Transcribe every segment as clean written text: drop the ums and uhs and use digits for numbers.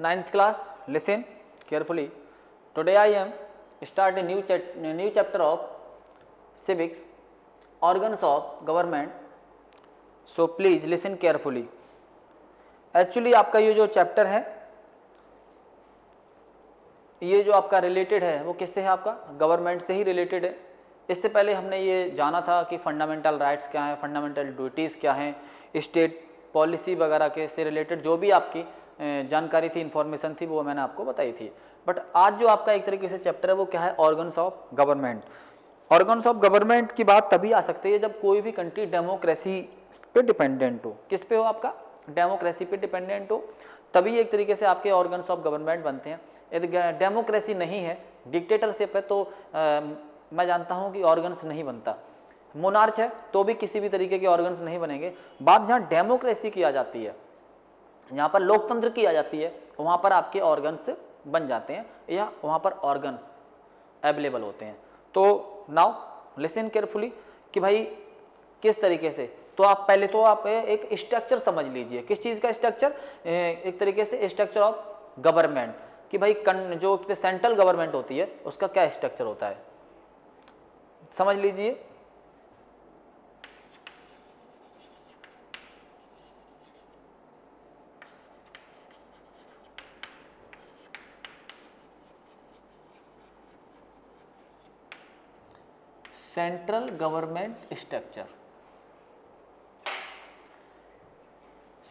ninth class, listen carefully. Today I am start a new chapter of civics, organs of government. So please listen carefully. Actually आपका ये जो chapter है, ये जो आपका related है वो किससे है? आपका गवर्नमेंट से ही रिलेटेड है। इससे पहले हमने ये जाना था कि फंडामेंटल राइट्स क्या हैं, फंडामेंटल ड्यूटीज़ क्या हैं, स्टेट पॉलिसी वगैरह के से रिलेटेड जो भी आपकी जानकारी थी, इन्फॉर्मेशन थी, वो मैंने आपको बताई थी। बट आज जो आपका एक तरीके से चैप्टर है वो क्या है? Organs of government. Organs of government की बात तभी आ सकती है जब कोई भी कंट्री डेमोक्रेसी पे डिपेंडेंट हो। किस पे हो? आपका डेमोक्रेसी पे डिपेंडेंट हो, तभी एक तरीके से आपके ऑर्गन्स ऑफ गवर्नमेंट बनते हैं। यदि डेमोक्रेसी नहीं है, डिक्टेटरशिप है, तो मैं जानता हूं कि ऑर्गन्स नहीं बनता। मोनार्च है तो भी किसी भी तरीके के ऑर्गन्स नहीं बनेंगे। बात जहां डेमोक्रेसी की आ जाती है, यहाँ पर लोकतंत्र की आ जाती है, वहां पर आपके ऑर्गन्स बन जाते हैं या वहां पर ऑर्गन्स अवेलेबल होते हैं। तो नाउ लिसन केयरफुली कि भाई किस तरीके से, तो आप पहले तो आप एक स्ट्रक्चर समझ लीजिए। किस चीज का स्ट्रक्चर? एक तरीके से स्ट्रक्चर ऑफ गवर्नमेंट, कि भाई जो सेंट्रल गवर्नमेंट होती है उसका क्या स्ट्रक्चर होता है, समझ लीजिए। Central government structure,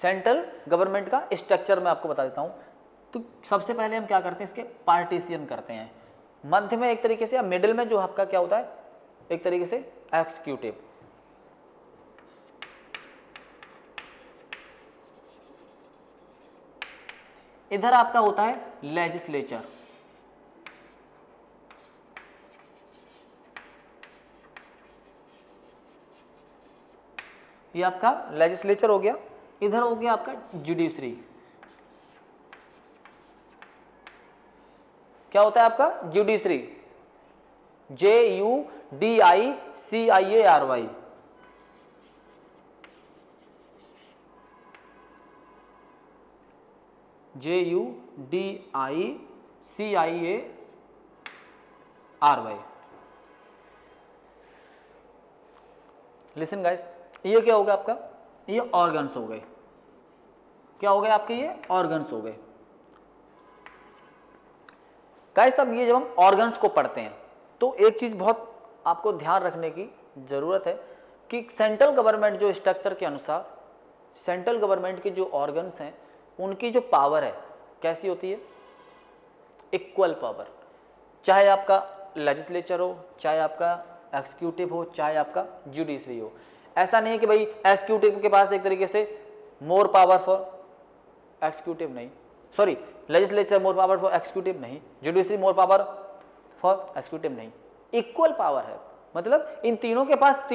central government का स्ट्रक्चर मैं आपको बता देता हूं। तो सबसे पहले हम क्या करते हैं, इसके पार्टीशन करते हैं। मध्य में एक तरीके से या मिडिल में जो आपका क्या होता है, एक तरीके से एक्सिक्यूटिव, इधर आपका होता है लेजिस्लेचर, ये आपका लेजिस्लेचर हो गया। इधर हो गया आपका जुडिशरी, क्या होता है आपका? Judiciary, JUDICIARY, JUDICIARY। Listen guys, ये क्या होगा आपका? ये ऑर्गन्स हो गए। क्या हो गए आपके? ये ऑर्गन्स हो गए। गाइस अब ये जब हम ऑर्गन्स को पढ़ते हैं तो एक चीज बहुत आपको ध्यान रखने की जरूरत है कि सेंट्रल गवर्नमेंट जो स्ट्रक्चर के अनुसार सेंट्रल गवर्नमेंट के जो ऑर्गन्स हैं उनकी जो पावर है कैसी होती है? Equal power. चाहे आपका लेजिस्लेचर हो, चाहे आपका एक्सिक्यूटिव हो, चाहे आपका जुडिशरी हो। ऐसा नहीं है कि भाई एक्सिक्यूटिव के पास एक तरीके से मोर पावर फॉर एक्सिक्यूटिव नहीं, sorry, legislature more power for executive नहीं, judiciary more power for executive नहीं, इक्वल पावर है। मतलब इन तीनों के पास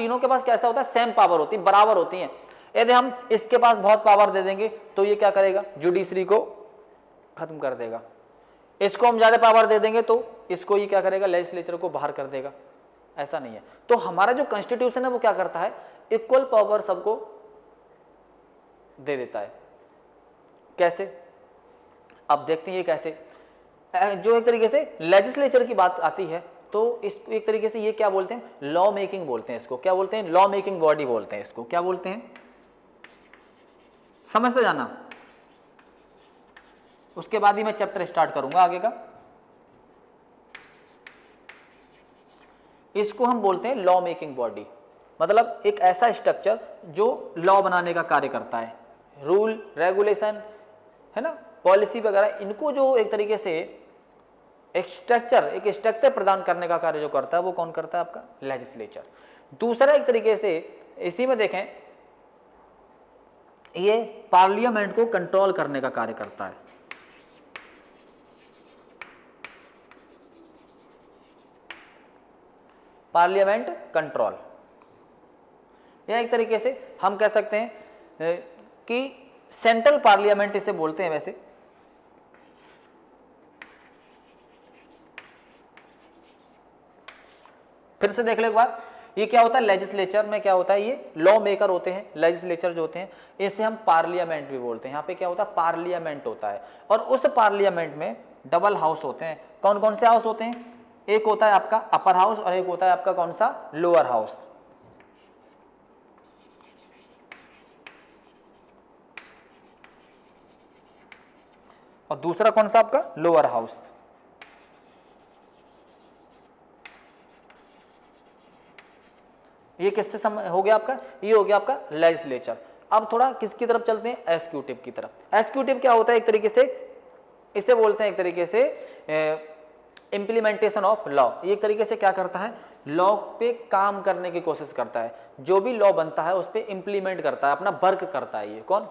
कैसा होता है? सेम पावर होती है, बराबर होती है। यदि हम इसके पास बहुत पावर दे देंगे तो ये क्या करेगा? जुडिशरी को खत्म कर देगा। इसको हम ज्यादा पावर दे देंगे तो इसको ये क्या करेगा? लेजिस्लेचर को बाहर कर देगा। ऐसा नहीं है। तो हमारा जो कॉन्स्टिट्यूशन है वो क्या करता है? इक्वल पावर सबको दे देता है। कैसे? अब देखते हैं ये कैसे। जो एक तरीके से लेजिस्लेचर की बात आती है तो इस एक तरीके से ये क्या बोलते हैं? लॉ मेकिंग बोलते हैं इसको। क्या बोलते हैं? लॉ मेकिंग बॉडी बोलते हैं इसको। क्या बोलते हैं? समझते जाना, उसके बाद ही मैं चैप्टर स्टार्ट करूंगा आगे का। इसको हम बोलते हैं लॉ मेकिंग बॉडी, मतलब एक ऐसा स्ट्रक्चर जो लॉ बनाने का कार्य करता है। रूल रेगुलेशन है ना, पॉलिसी वगैरह, इनको जो एक तरीके से एक स्ट्रक्चर प्रदान करने का कार्य जो करता है वो कौन करता है? आपका लेजिस्लेचर। दूसरा एक तरीके से इसी में देखें, ये पार्लियामेंट को कंट्रोल करने का कार्य करता है। पार्लियामेंट कंट्रोल, या एक तरीके से हम कह सकते हैं कि सेंट्रल पार्लियामेंट इसे बोलते हैं। वैसे फिर से देख लो एक बार, ये क्या होता है, लेजिस्लेचर में क्या होता है, ये लॉ मेकर होते हैं, लेजिस्लेचर जो होते हैं, इसे हम पार्लियामेंट भी बोलते हैं। यहाँ पे क्या होता है, पार्लियामेंट होता है, और उस पार्लियामेंट में डबल हाउस होते हैं। कौन कौन से हाउस होते हैं, एक होता है आपका अपर हाउस और एक होता है आपका कौन सा, लोअर हाउस। और दूसरा कौन सा आपका, लोअर हाउस। ये किससे हो गया आपका, ये हो गया आपका लेजिस्लेचर। अब थोड़ा किसकी तरफ चलते हैं, एग्जीक्यूटिव की तरफ। एग्जीक्यूटिव क्या होता है, एक तरीके से इसे बोलते हैं एक तरीके से इम्प्लीमेंटेशन ऑफ लॉ। एक तरीके से क्या करता है, लॉ पे काम करने की कोशिश करता है, जो भी लॉ बनता है उस पे इम्प्लीमेंट करता है, अपना वर्क करता है। ये कौन,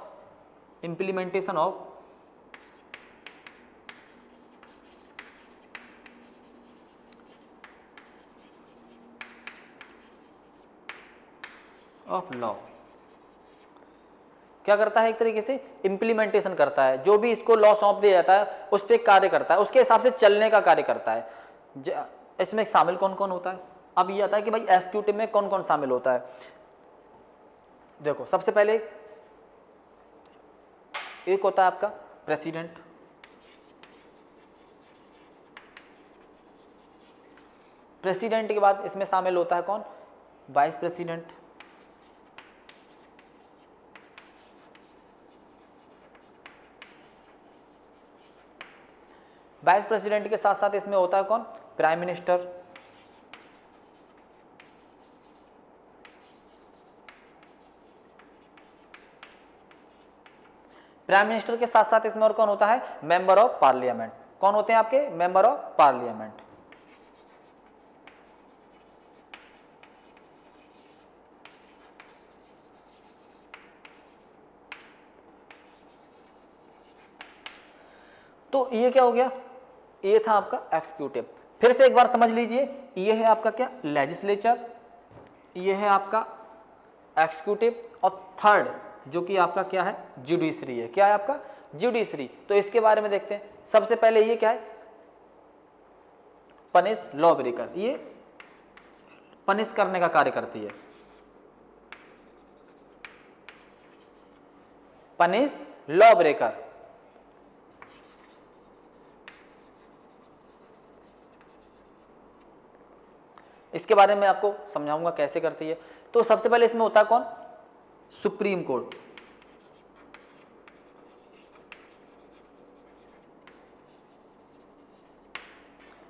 इम्प्लीमेंटेशन ऑफ लॉ क्या करता है, एक तरीके से इंप्लीमेंटेशन करता है, जो भी इसको लॉ सौंप दिया जाता है उस पर कार्य करता है, उसके हिसाब से चलने का कार्य करता है। इसमें शामिल कौन कौन होता है, अब ये आता है कि भाई एग्जीक्यूटिव में कौन कौन शामिल होता है। देखो सबसे पहले एक होता है आपका प्रेसिडेंट, प्रेसिडेंट के बाद इसमें शामिल होता है कौन, वाइस प्रेसिडेंट, वाइस प्रेसिडेंट के साथ साथ इसमें होता है कौन, प्राइम मिनिस्टर, प्राइम मिनिस्टर के साथ साथ इसमें और कौन होता है, मेंबर ऑफ पार्लियामेंट। कौन होते हैं आपके, मेंबर ऑफ पार्लियामेंट। तो ये क्या हो गया, ये था आपका एग्जीक्यूटिव। फिर से एक बार समझ लीजिए, ये है आपका क्या, लेजिस्लेचर, ये है आपका एग्जीक्यूटिव, और थर्ड जो कि आपका क्या है, जुडिशरी है। क्या है आपका, जुडिशरी। तो इसके बारे में देखते हैं। सबसे पहले ये क्या है, पनिश लॉ ब्रेकर, ये पनिश करने का कार्य करती है, पनिश लॉ ब्रेकर। इसके बारे में आपको समझाऊंगा कैसे करती है। तो सबसे पहले इसमें होता है कौन, सुप्रीम कोर्ट,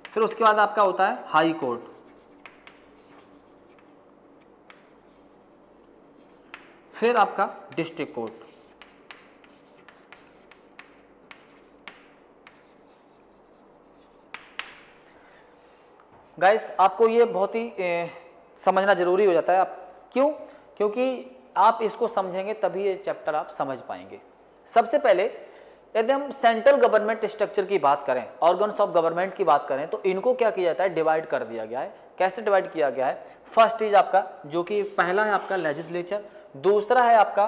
फिर उसके बाद आपका होता है हाई कोर्ट, फिर आपका डिस्ट्रिक्ट कोर्ट। गाइस आपको ये बहुत ही समझना जरूरी हो जाता है। आप क्यों, क्योंकि आप इसको समझेंगे तभी ये चैप्टर आप समझ पाएंगे। सबसे पहले यदि हम सेंट्रल गवर्नमेंट स्ट्रक्चर की बात करें, ऑर्गन्स ऑफ गवर्नमेंट की बात करें, तो इनको क्या किया जाता है, डिवाइड कर दिया गया है। कैसे डिवाइड किया गया है, फर्स्ट इज आपका जो कि पहला है आपका लेजिस्लेचर, दूसरा है आपका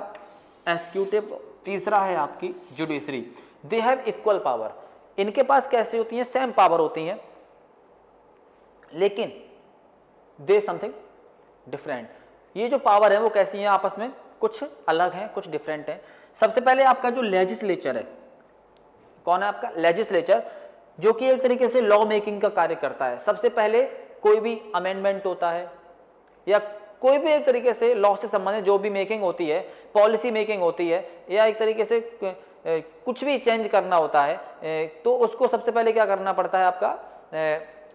एग्जीक्यूटिव, तीसरा है आपकी judiciary. They have equal power. इनके पास कैसे होती है, सेम पावर होती है, लेकिन दे समथिंग डिफरेंट। ये जो पावर है वो कैसी है, आपस में कुछ अलग है, कुछ डिफरेंट है। सबसे पहले आपका जो लेजिस्लेचर है, कौन है आपका लेजिस्लेचर, जो कि एक तरीके से लॉ मेकिंग का कार्य करता है। सबसे पहले कोई भी अमेंडमेंट होता है या कोई भी एक तरीके से लॉ से संबंधित जो भी मेकिंग होती है, पॉलिसी मेकिंग होती है, या एक तरीके से कुछ भी चेंज करना होता है, तो उसको सबसे पहले क्या करना पड़ता है, आपका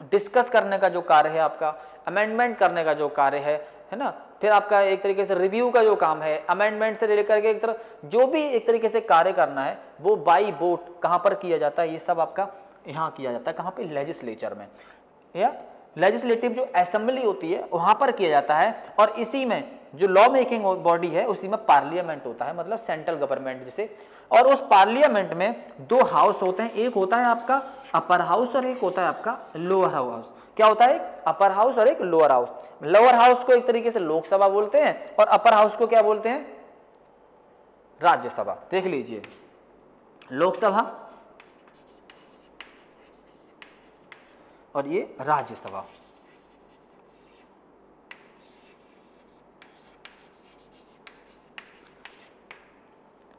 डिस्कस करने का जो कार्य है, आपका अमेंडमेंट करने का जो कार्य है ना, फिर आपका एक तरीके से रिव्यू का जो काम है, अमेंडमेंट से लेकर के एक तरह जो भी एक तरीके से कार्य करना है वो बाई वोट कहां पर किया जाता है, ये सब आपका यहां किया जाता है। कहां पे, लेजिस्लेचर में, या लेजिस्लेटिव जो असेंबली होती है वहां पर किया जाता है। और इसी में जो लॉ मेकिंग बॉडी है उसी में पार्लियामेंट होता है, मतलब सेंट्रल गवर्नमेंट जिसे। और उस पार्लियामेंट में दो हाउस होते हैं, एक होता है आपका अपर हाउस और एक होता है आपका लोअर हाउस। क्या होता है, अपर हाउस और एक लोअर हाउस। लोअर हाउस को एक तरीके से लोकसभा बोलते हैं और अपर हाउस को क्या बोलते हैं, राज्यसभा। देख लीजिए, लोकसभा और ये राज्यसभा।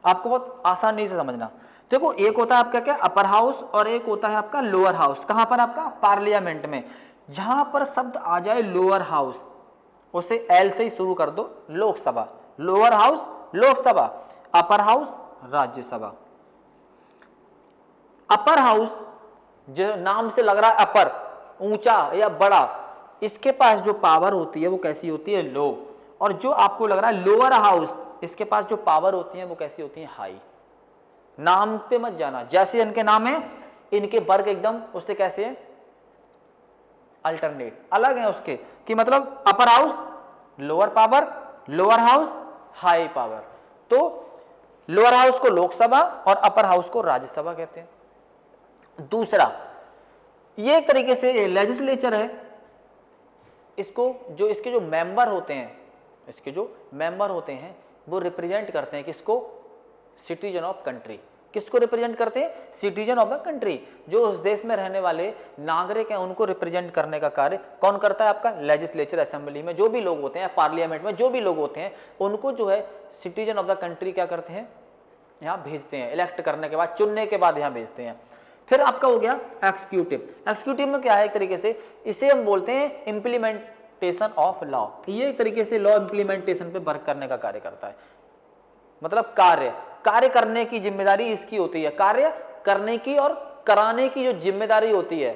आपको बहुत आसानी से समझना। देखो एक होता है आपका क्या अपर हाउस और एक होता है आपका लोअर हाउस। कहां पर आपका पार्लियामेंट में। जहां पर शब्द आ जाए लोअर हाउस उसे एल से ही शुरू कर दो, Lok Sabha. Lower house Lok Sabha, upper house Rajya Sabha. Upper house जो नाम से लग रहा है अपर, ऊंचा या बड़ा, इसके पास जो पावर होती है वो कैसी होती है, लो। और जो आपको लग रहा है लोअर हाउस, इसके पास जो पावर होती है वो कैसी होती है, हाई। नाम पे मत जाना, जैसे इनके नाम है इनके वर्ग एकदम उससे कैसे है, अल्टरनेट अलग है उसके, कि मतलब upper house lower power, lower house high power. तो लोअर हाउस को लोकसभा और अपर हाउस को राज्यसभा कहते हैं। दूसरा, ये एक तरीके से लेजिस्लेचर है, इसको जो इसके जो मेंबर होते हैं, इसके जो मेंबर होते हैं वो रिप्रेजेंट करते हैं किसको, सिटीजन ऑफ कंट्री। किसको रिप्रेजेंट करते हैं, सिटीजन ऑफ द कंट्री। जो उस देश में रहने वाले नागरिक हैं उनको रिप्रेजेंट करने का कार्य कौन करता है, आपका लेजिस्लेचर। असेंबली में जो भी लोग होते हैं, पार्लियामेंट में जो भी लोग होते हैं, उनको जो है सिटीजन ऑफ द कंट्री क्या करते हैं, यहाँ भेजते हैं। इलेक्ट करने के बाद, चुनने के बाद यहाँ भेजते हैं। फिर आपका हो गया एक्सिक्यूटिव। एक्सिक्यूटिव में क्या है, एक तरीके से इसे हम बोलते हैं इंप्लीमेंटेशन ऑफ लॉ। ये एक तरीके से लॉ इंप्लीमेंटेशन पे वर्क करने का कार्य करता है। मतलब कार्य करने की जिम्मेदारी इसकी होती है। कार्य करने की और कराने की जो जिम्मेदारी होती है,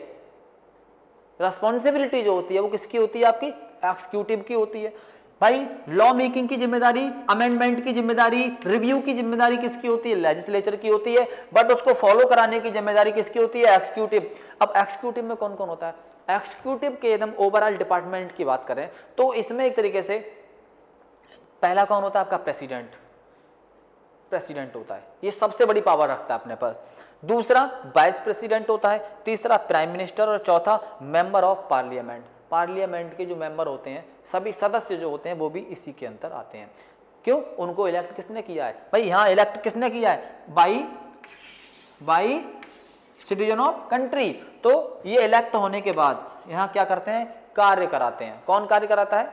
रेस्पॉन्सिबिलिटी जो होती है वो किसकी होती है, आपकी एक्सिक्यूटिव की होती है। भाई लॉ मेकिंग की जिम्मेदारी, अमेंडमेंट की जिम्मेदारी, रिव्यू की जिम्मेदारी किसकी होती है, लेजिस्लेचर की होती है। बट उसको फॉलो कराने की जिम्मेदारी किसकी होती है, एक्सिक्यूटिव। अब एक्सिक्यूटिव में कौन कौन होता है, एक्सिक्यूटिव के एकदम ओवरऑल डिपार्टमेंट की बात करें तो इसमें एक तरीके से पहला कौन होता है, आपका प्रेसिडेंट। प्रेसिडेंट होता है, ये सबसे बड़ी पावर रखता है अपने पास। दूसरा वाइस प्रेसिडेंट होता है, तीसरा प्राइम मिनिस्टर और चौथा मेंबर ऑफ पार्लियामेंट। पार्लियामेंट के जो मेंबर होते हैं, सभी सदस्य जो होते हैं वो भी इसी के अंदर आते हैं। क्यों, उनको इलेक्ट किसने किया है, भाई यहाँ इलेक्ट किसने किया है, बाई सिटीजन ऑफ कंट्री। तो ये इलेक्ट होने के बाद यहाँ क्या करते हैं, कार्य कराते हैं। कौन कार्य कराता है,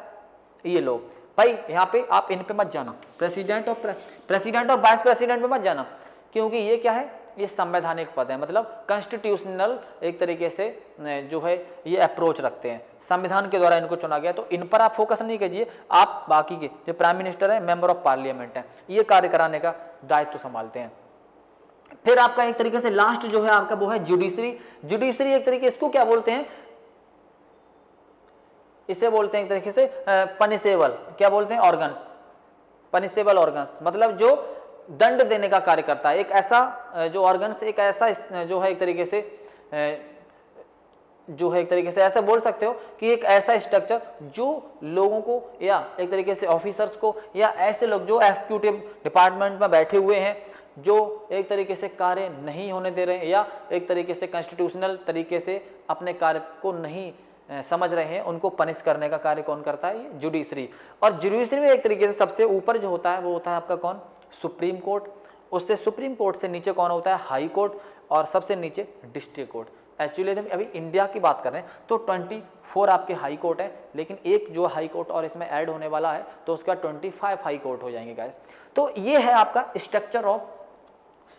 ये लोग। भाई यहाँ पे आप इन पे मत जाना, प्रेसिडेंट और वाइस प्रेसिडेंट पे मत जाना, क्योंकि ये क्या है, ये संवैधानिक पद है। मतलब कॉन्स्टिट्यूशनल एक तरीके से जो है ये अप्रोच रखते हैं, संविधान के द्वारा इनको चुना गया। तो इन पर आप फोकस नहीं कीजिए, आप बाकी के जो प्राइम मिनिस्टर है, मेंबर ऑफ पार्लियामेंट है, ये कार्य कराने का दायित्व संभालते हैं। फिर आपका एक तरीके से लास्ट जो है आपका वो है जुडिशरी। जुडिशरी एक तरीके इसको क्या बोलते हैं, इसे बोलते हैं एक तरीके से पनिशेबल, क्या बोलते हैं, ऑर्गन्स। पनिशेबल ऑर्गन्स मतलब जो दंड देने का कार्य करता है। एक ऐसा जो ऑर्गन्स, एक ऐसा जो है एक तरीके से ऐसा बोल सकते हो कि एक ऐसा स्ट्रक्चर जो लोगों को या एक तरीके से ऑफिसर्स को या ऐसे लोग जो एग्जीक्यूटिव डिपार्टमेंट में बैठे हुए हैं, जो एक तरीके से कार्य नहीं होने दे रहे हैं या एक तरीके से कॉन्स्टिट्यूशनल तरीके से अपने कार्य को नहीं समझ रहे हैं, उनको पनिश करने का कार्य कौन करता है, ये जुडिशरी। और जुडिशरी में एक तरीके से सबसे ऊपर जो होता है वो होता है आपका कौन, सुप्रीम कोर्ट। उससे सुप्रीम कोर्ट से नीचे कौन होता है, हाई कोर्ट, और सबसे नीचे डिस्ट्रिक्ट कोर्ट। एक्चुअली अभी इंडिया की बात कर रहे हैं तो 24 आपके हाई कोर्ट है, लेकिन एक जो हाई कोर्ट और इसमें ऐड होने वाला है तो उसका 25 हाई कोर्ट हो जाएंगे गाइस। तो ये है आपका स्ट्रक्चर ऑफ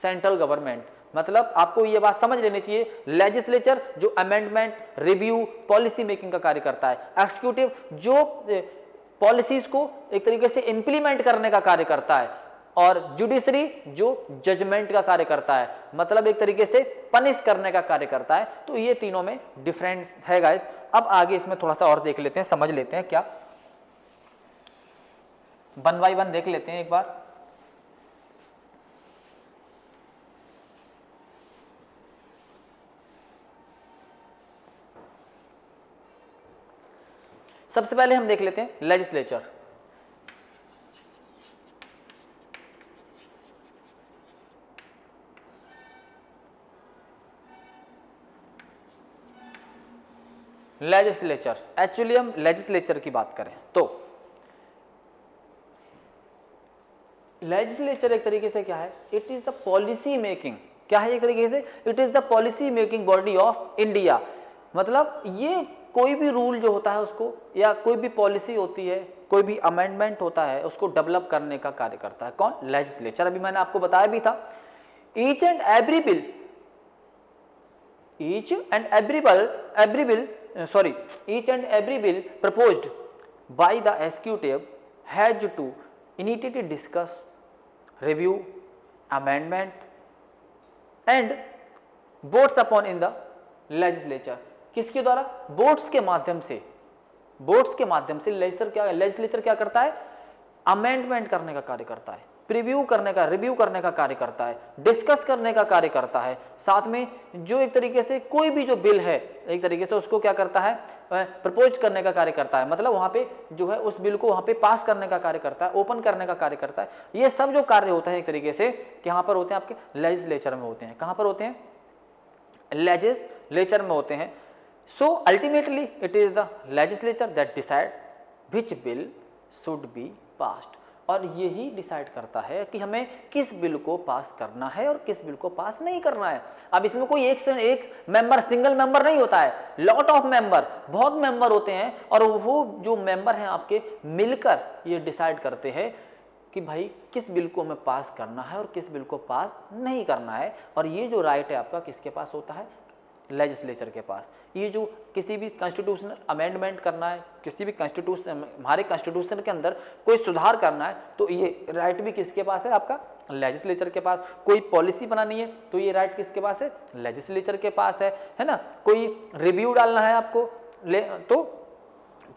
सेंट्रल गवर्नमेंट। मतलब आपको ये बात समझ लेनी चाहिए, लेजिस्लेचर जो अमेंडमेंट, रिव्यू, पॉलिसी मेकिंग का कार्य करता है, एक्सिक्यूटिव जो पॉलिसीज को एक तरीके से इंप्लीमेंट करने का कार्य करता है, और जुडिशरी जो जजमेंट का कार्य करता है, मतलब एक तरीके से पनिश करने का कार्य करता है। तो ये तीनों में डिफरेंस है गाइस। अब आगे इसमें थोड़ा सा और देख लेते हैं, समझ लेते हैं, क्या 1 बाय 1 देख लेते हैं एक बार। सबसे पहले हम देख लेते हैं लेजिस्लेचर। लेजिस्लेचर, एक्चुअली हम लेजिस्लेचर की बात करें तो लेजिस्लेचर एक तरीके से क्या है, it is the policy making. क्या है एक तरीके से, it is the policy making body of India. मतलब ये कोई भी रूल जो होता है उसको, या कोई भी पॉलिसी होती है, कोई भी अमेंडमेंट होता है उसको डेवलप करने का कार्य करता है कौन? लेजिस्लेचर। अभी मैंने आपको बताया भी था, each and every bill proposed by the executive has to initially discuss, review, amendment and votes upon in the legislature। किसके द्वारा? वोट्स के माध्यम से लेजिस्लेचर क्या करता है? अमेंडमेंट करने का कार्य करता है, रिव्यू करने का कार्य करता है, डिस्कस करने का कार्य करता है। साथ में जो एक तरीके से कोई भी जो बिल है एक तरीके से उसको क्या करता है? प्रपोज करने का कार्य करता है, मतलब वहां पे जो है उस बिल को वहां पे पास करने का कार्य करता है, ओपन करने का कार्य करता है। ये सब जो कार्य होते हैं एक तरीके से यहाँ पर होते हैं आपके लेजिस्लेचर में होते हैं। कहां पर होते हैं? लेजिस्लेचर में होते हैं। So ultimately it is the legislature that decide which bill should be passed, और यही डिसाइड करता है कि हमें किस बिल को पास करना है और किस बिल को पास नहीं करना है। अब इसमें कोई एक मेंबर, सिंगल मेंबर नहीं होता है, लॉट ऑफ मेंबर, बहुत मेंबर होते हैं, और वो जो मेंबर हैं आपके मिलकर ये डिसाइड करते हैं कि भाई किस बिल को हमें पास करना है और किस बिल को पास नहीं करना है। और ये जो राइट है आपका किसके पास होता है? लेजिस्लेचर के पास। ये जो किसी भी कॉन्स्टिट्यूशनल अमेंडमेंट करना है, किसी भी कॉन्स्टिट्यूशन, हमारे कॉन्स्टिट्यूशन के अंदर कोई सुधार करना है, तो ये राइट भी किसके पास है? आपका लेजिस्लेचर के पास। कोई पॉलिसी बनानी है तो ये राइट किसके पास है? लेजिस्लेचर के पास है ना। कोई रिव्यू डालना है आपको तो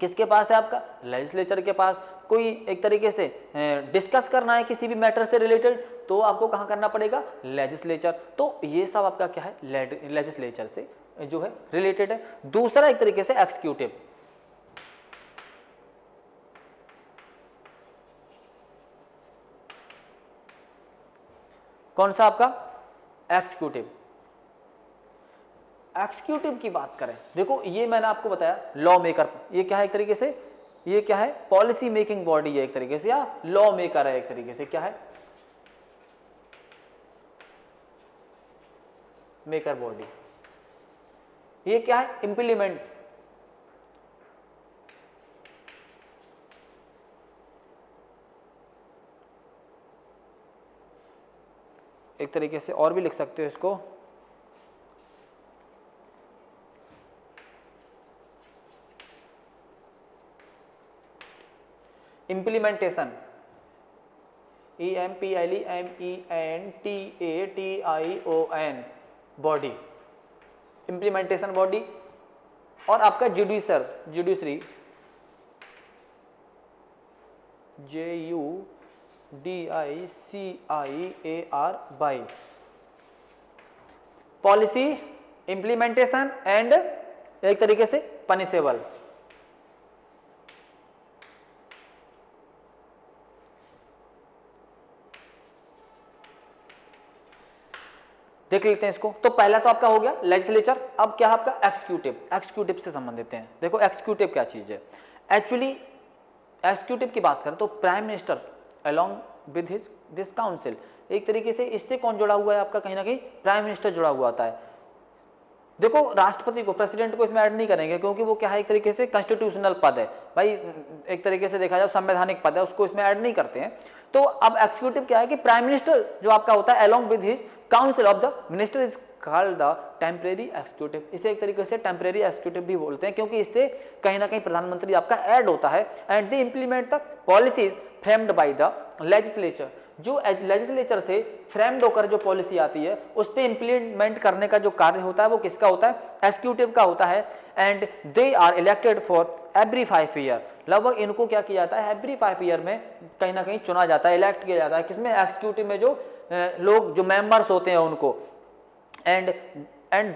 किसके पास है? आपका लेजिस्लेचर के पास। कोई एक तरीके से डिस्कस करना है किसी भी मैटर से रिलेटेड तो आपको कहां करना पड़ेगा? लेजिस्लेचर। तो ये सब आपका क्या है? लेजिस्लेचर से जो है रिलेटेड है। दूसरा एक तरीके से एक्सिक्यूटिव। कौन सा आपका? एक्सिक्यूटिव। एक्सिक्यूटिव की बात करें, देखो ये मैंने आपको बताया लॉ मेकर, ये क्या है एक तरीके से? ये क्या है? पॉलिसी मेकिंग बॉडी है एक तरीके से, या लॉ मेकर है एक तरीके से। क्या है? Maker body. ये क्या है? इंप्लीमेंट। एक तरीके से और भी लिख सकते हो इसको, implementation. EMPLEMENTATION body, implementation body. और आपका judiciary, JUDICIAR by. Policy, implementation and एक तरीके से पनिशेबल। देख लेते हैं इसको। तो पहला तो आपका हो गया लेजिस्लेचर। अब क्या है आपका? एक्सिक्यूटिव से संबंधित हैं। देखो एक्सिक्यूटिव क्या चीज है। एक्चुअली एक्सिक्यूटिव की बात करें तो prime minister along with his this council, एक तरीके से इससे कौन जुड़ा हुआ है आपका? कहीं ना कहीं प्राइम मिनिस्टर जुड़ा हुआ होता है। देखो राष्ट्रपति को, प्रेसिडेंट को इसमें ऐड नहीं करेंगे क्योंकि वो क्या है एक तरीके से कॉन्स्टिट्यूशनल पद है भाई, एक तरीके से देखा जाए संवैधानिक पद है, उसको इसमें ऐड नहीं करते हैं। तो अब एक्सिक्यूटिव क्या है कि प्राइम मिनिस्टर जो आपका होता है along with his council of the minister is called the temporary executive. इसे एक तरीके से टेम्परेरी एक्सिक्यूटिव भी बोलते हैं क्योंकि इससे कहीं ना कहीं प्रधानमंत्री आपका ऐड होता है। And they implement the policies framed bye the legislature. जो लेजिस्लेचर से फ्रेम्ड होकर जो पॉलिसी आती है उस पे इंप्लीमेंट करने का जो कार्य होता है वो किसका होता है? एक्सिक्यूटिव का होता है। And they are elected for every 5 year. लगभग इनको क्या किया जाता है? एवरी 5 ईयर में कहीं ना कहीं चुना जाता है, इलेक्ट किया जाता है। किसमें? एक्सिक्यूटिव में जो लोग, जो मेंबर्स होते हैं उनको। And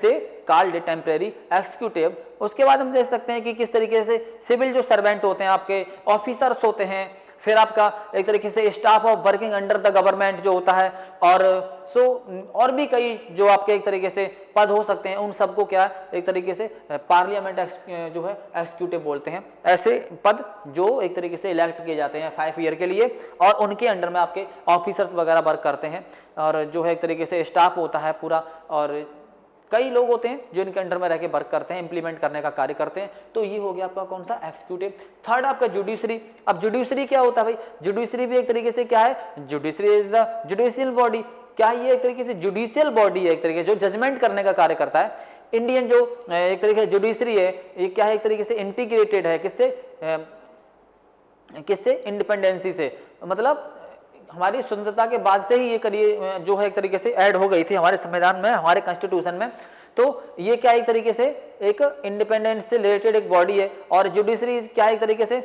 they called a temporary executive. उसके बाद हम देख सकते हैं कि किस तरीके से सिविल जो सर्वेंट होते हैं आपके, ऑफिसर्स होते हैं, फिर आपका एक तरीके से staff of working under the government जो होता है, और और भी कई जो आपके एक तरीके से पद हो सकते हैं, उन सबको क्या एक तरीके से पार्लियामेंट जो है एक्सिक्यूटिव बोलते हैं। ऐसे पद जो एक तरीके से इलेक्ट किए जाते हैं 5 ईयर के लिए, और उनके अंडर में आपके ऑफिसर्स वगैरह वर्क करते हैं, और जो है एक तरीके से स्टाफ होता है पूरा, और कई लोग होते हैं जो इनके अंडर में रह के वर्क करते हैं, इंप्लीमेंट करने का कार्य करते हैं। तो ये हो गया आपका कौन सा, एग्जीक्यूटिव। थर्ड आपका जुडिशरी। अब जुडिशरी क्या होता है भाई, जुडिशरी भी एक तरीके से क्या है, judiciary is the judicial body. क्या ये एक तरीके से जुडिशियल बॉडी है, एक तरीके जो जजमेंट करने का कार्य करता है। इंडियन जो एक तरीके से जुडिशरी है, ये क्या है, एक तरीके से इंटीग्रेटेड है, किससे, इंडिपेंडेंसी से, मतलब हमारी स्वतंत्रता के बाद से ही ये करिए जो है एक तरीके से ऐड हो गई थी हमारे संविधान में, हमारे कॉन्स्टिट्यूशन में। तो ये क्या एक तरीके से एक इंडिपेंडेंस से रिलेटेड एक बॉडी है, और जुडिशरी क्या एक तरीके से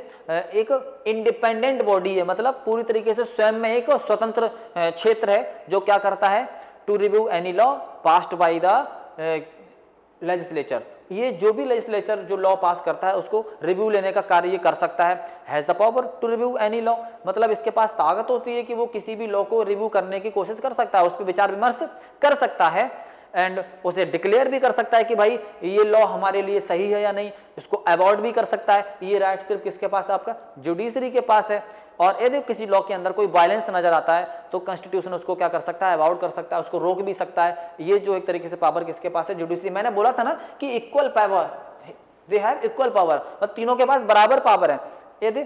एक इंडिपेंडेंट बॉडी है, मतलब पूरी तरीके से स्वयं में एक स्वतंत्र क्षेत्र है जो क्या करता है, to review any law passed by the legislature. ये जो भी लेजिस्लेचर जो लॉ पास करता है उसको रिव्यू लेने का कार्य ये कर सकता है। Has the power to review any law, मतलब इसके पास ताकत होती है कि वो किसी भी लॉ को रिव्यू करने की कोशिश कर सकता है, उस पर विचार विमर्श कर सकता है, एंड उसे डिक्लेयर भी कर सकता है कि भाई ये लॉ हमारे लिए सही है या नहीं, इसको अवॉइड भी कर सकता है। ये राइट सिर्फ किसके पास है, आपका जुडिशरी के पास है। और यदि किसी लॉ के अंदर कोई वायलेंस नजर आता है तो कॉन्स्टिट्यूशन उसको क्या कर सकता है, अवॉइड कर सकता है, उसको रोक भी सकता है। ये जो एक तरीके से पावर किसके पास है, जुडिशरी। मैंने बोला था ना कि equal power, they have equal power, मतलब तीनों के पास बराबर पावर है। यदि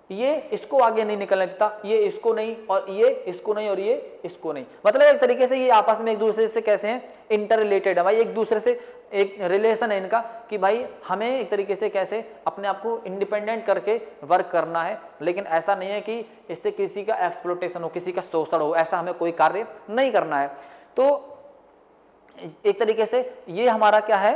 ये इसको आगे नहीं निकलने देता, ये इसको नहीं, और ये इसको नहीं, और ये इसको नहीं, मतलब एक तरीके से ये आपस में एक दूसरे से कैसे हैं, इंटर रिलेटेड है भाई, एक दूसरे से एक रिलेशन है इनका कि भाई हमें एक तरीके से कैसे अपने आप को इंडिपेंडेंट करके वर्क करना है। लेकिन ऐसा नहीं है कि इससे किसी का एक्सप्लोटेशन हो, किसी का शोषण हो, ऐसा हमें कोई कार्य नहीं करना है। तो एक तरीके से ये हमारा क्या है,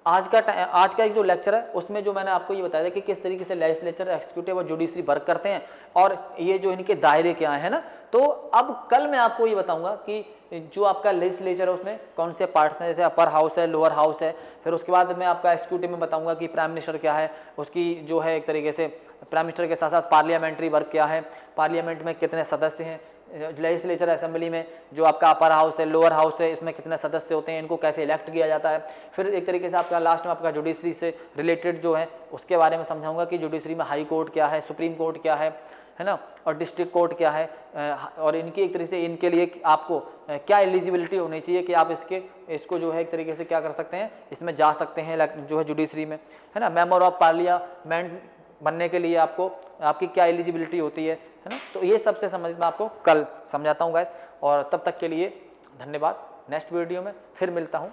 आज का एक जो लेक्चर है उसमें जो मैंने आपको ये बताया था कि किस तरीके से लेजिस्लेचर, एक्जीक्यूटिव और जुडिशरी वर्क करते हैं, और ये जो इनके दायरे क्या है ना। तो अब कल मैं आपको ये बताऊंगा कि जो आपका लेजिस्लेचर है उसमें कौन से पार्ट्स हैं, जैसे अपर हाउस है, लोअर हाउस है। फिर उसके बाद मैं आपका एक्जीक्यूटिव में बताऊंगा कि प्राइम मिनिस्टर क्या है, उसकी जो है एक तरीके से प्राइम मिनिस्टर के साथ साथ पार्लियामेंट्री वर्क क्या है, पार्लियामेंट में कितने सदस्य हैं, लेजिस्लेचर असेंबली में जो आपका अपर हाउस है, लोअर हाउस है, इसमें कितने सदस्य होते हैं, इनको कैसे इलेक्ट किया जाता है। फिर एक तरीके से आपका लास्ट में आपका जुडिशरी से रिलेटेड जो है उसके बारे में समझाऊंगा कि जुडिशरी में हाई कोर्ट क्या है, सुप्रीम कोर्ट क्या है ना, और डिस्ट्रिक्ट कोर्ट क्या है, और इनकी एक तरीके से इनके लिए आपको क्या एलिजिबिलिटी होनी चाहिए कि आप इसको जो है एक तरीके से क्या कर सकते हैं, इसमें जा सकते हैं जो है जुडिशरी में, है ना। मेंबर ऑफ पार्लियामेंट बनने के लिए आपको आपकी क्या एलिजिबिलिटी होती है ना। तो ये सबसे समझ में आपको कल समझाता हूँ गाइस, और तब तक के लिए धन्यवाद। नेक्स्ट वीडियो में फिर मिलता हूँ।